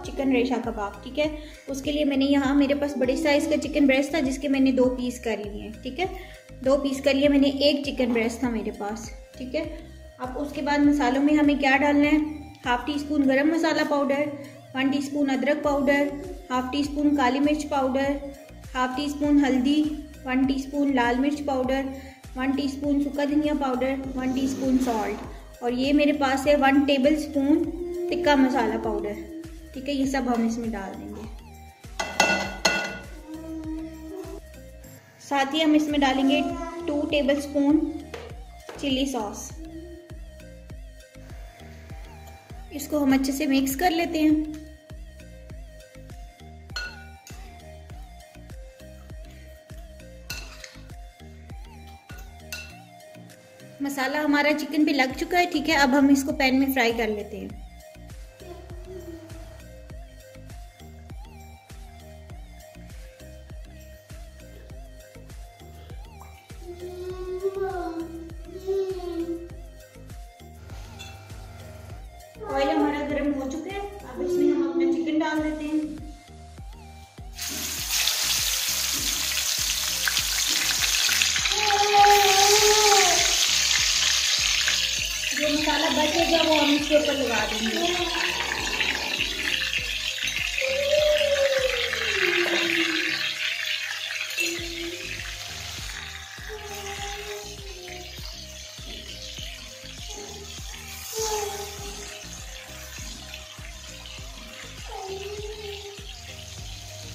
Chicken रेशा कबाब। ठीक है, उसके लिए मैंने यहाँ मेरे पास बड़े साइज़ का चिकन ब्रेस्ट था जिसके मैंने 2 पीस कर लिए हैं। ठीक है, 2 पीस कर लिए मैंने, एक चिकन ब्रेस्ट था मेरे पास। ठीक है, अब उसके बाद मसालों में हमें क्या डालना है, हाफ टी स्पून गरम मसाला पाउडर, 1 टीस्पून अदरक पाउडर, हाफ टी स्पून काली मिर्च पाउडर, हाफ टी स्पून हल्दी, 1 टीस्पून लाल मिर्च पाउडर, 1 टीस्पून सूखा धनिया पाउडर, 1 टीस्पून सॉल्ट, और ये मेरे पास है 1 table spoon tikka masala powder. ठीक है, ये सब हम इसमें डाल देंगे। साथ ही हम इसमें डालेंगे 2 टेबल स्पून चिली सॉस। इसको हम अच्छे से मिक्स कर लेते हैं। मसाला हमारा चिकन पे लग चुका है। ठीक है, अब हम इसको पैन में फ्राई कर लेते हैं। ऑयल हमारा गर्म हो चुका है, अब इसमें हम अपना चिकन डाल देते हैं। जो मसाला बचेगा वो हम इसके ऊपर लगा देंगे।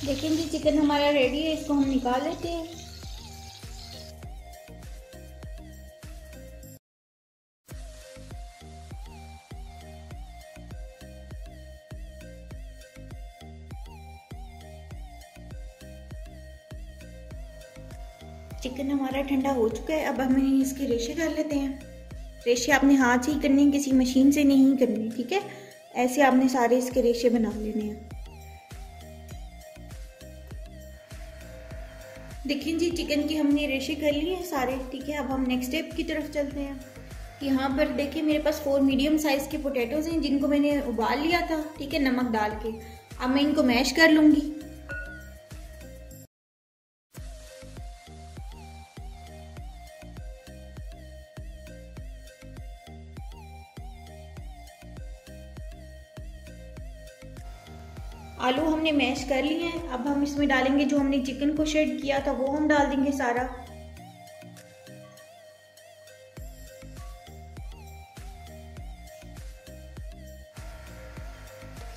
देखें जी, चिकन हमारा रेडी है, इसको हम निकाल लेते हैं। चिकन हमारा ठंडा हो चुका है, अब हमें इसके रेशे कर लेते हैं। रेशे आपने हाथ से ही करने हैं, किसी मशीन से नहीं करने। ठीक है, ऐसे आपने सारे इसके रेशे बना लेने हैं। देखिए जी, चिकन की हमने रेशे कर लिए हैं सारे। ठीक है, अब हम नेक्स्ट स्टेप की तरफ चलते हैं। यहाँ पर देखिए मेरे पास 4 मीडियम साइज के पोटैटोज हैं जिनको मैंने उबाल लिया था। ठीक है, नमक डाल के। अब मैं इनको मैश कर लूँगी। आलू हमने मैश कर लिए हैं, अब हम इसमें डालेंगे जो हमने चिकन को शेड किया था, वो हम डाल देंगे सारा।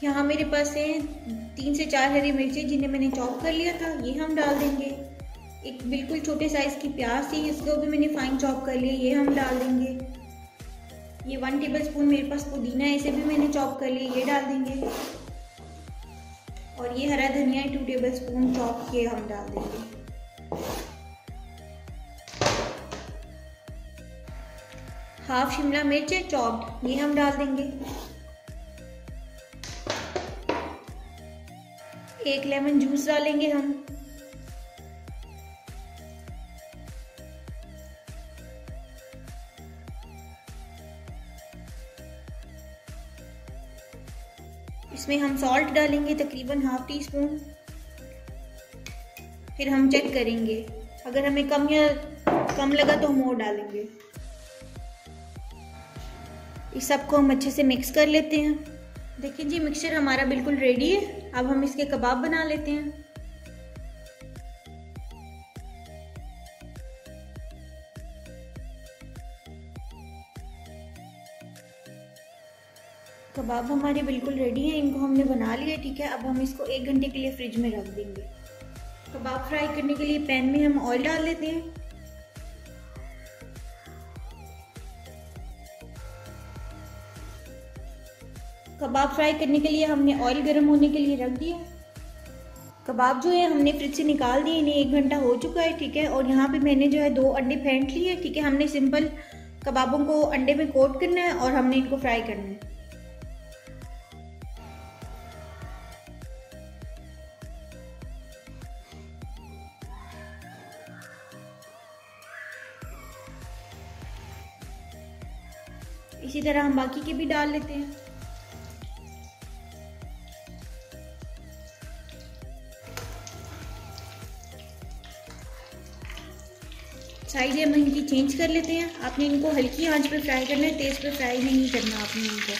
यहाँ मेरे पास है 3 से 4 हरी मिर्ची जिन्हें मैंने चॉप कर लिया था, ये हम डाल देंगे। एक बिल्कुल छोटे साइज की प्याज थी, इसको भी मैंने फाइन चॉप कर लिया, ये हम डाल देंगे। ये 1 टेबल स्पून मेरे पास पुदीना है, इसे भी मैंने चॉप कर लिया, ये डाल देंगे। और ये हरा धनिया 2 टेबल स्पून चॉप किए हम डाल देंगे। हाफ शिमला मिर्च है चॉप्ड, ये हम डाल देंगे। 1 लेमन जूस डालेंगे हम। इसमें हम सॉल्ट डालेंगे तकरीबन हाफ टी स्पून। फिर हम चेक करेंगे, अगर हमें कम लगा तो हम और डालेंगे। इस सबको हम अच्छे से मिक्स कर लेते हैं। देखिए जी, मिक्सचर हमारा बिल्कुल रेडी है। अब हम इसके कबाब बना लेते हैं। कबाब हमारे बिल्कुल रेडी हैं, इनको हमने बना लिया। ठीक है, अब हम इसको 1 घंटे के लिए फ्रिज में रख देंगे। कबाब फ्राई करने के लिए पैन में हम ऑयल डाल लेते हैं। कबाब फ्राई करने के लिए हमने ऑयल गर्म होने के लिए रख दिया। कबाब जो है हमने फ्रिज से निकाल दिए, इन्हें 1 घंटा हो चुका है। ठीक है, और यहाँ पे मैंने जो है 2 अंडे फेंट लिए। ठीक है, हमने सिंपल कबाबों को अंडे में कोट करना है और हमने इनको फ्राई करना है। इसी तरह हम बाकी के भी डाल लेते हैं। साइड हम इनकी चेंज कर लेते हैं। आपने इनको हल्की आंच पे फ्राई करना है, तेज़ पे फ्राई नहीं करना आपने इनको।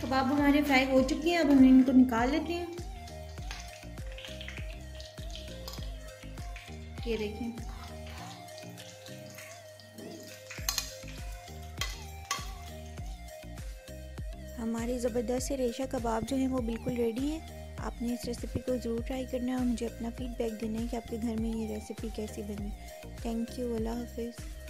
कबाब हमारे फ्राई हो चुके हैं, अब हम इनको निकाल लेते हैं। ये देखें, हमारे ज़बरदस्त से रेशा कबाब जो हैं वो बिल्कुल रेडी है। आपने इस रेसिपी को ज़रूर ट्राई करना है और मुझे अपना फ़ीडबैक देना है कि आपके घर में ये रेसिपी कैसी बनी। थैंक यू, अल्लाह हाफ़िज़।